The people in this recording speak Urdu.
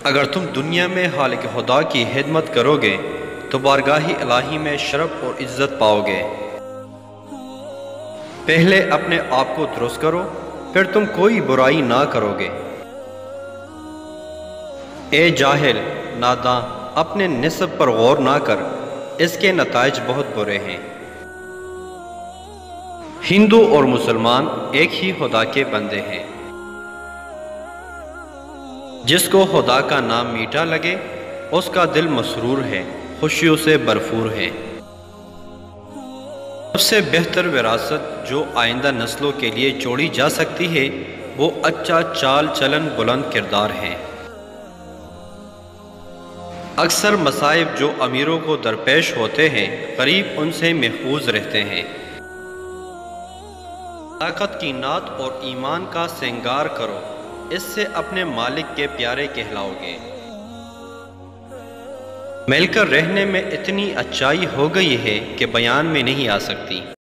اگر تم دنیا میں خالق خدا کی خدمت کرو گے تو بارگاہ الہی میں شرف اور عزت پاؤ گے۔ پہلے اپنے آپ کو درست کرو، پھر تم کوئی برائی نہ کرو گے۔ اے جاہل، ناداں، اپنے نسب پر غور نہ کر، اس کے نتائج بہت برے ہیں۔ ہندو اور مسلمان ایک ہی خدا کے بندے ہیں۔ جس کو خدا کا نام میٹھا لگے اس کا دل مسرور ہے، خوشیوں سے بھرپور ہے۔ سب سے بہتر وراثت جو آئندہ نسلوں کے لیے جوڑی جا سکتی ہے وہ اچھا چال چلن، بلند کردار ہے۔ اکثر مصائب جو امیروں کو درپیش ہوتے ہیں غریب ان سے محفوظ رہتے ہیں۔ طاقت کی نعت اور ایمان کا سنگار کرو، اس سے اپنے مالک کے پیارے کہلاؤ گے۔ مل کر رہنے میں اتنی اچائی ہو گئی ہے کہ بیان میں نہیں آ سکتی۔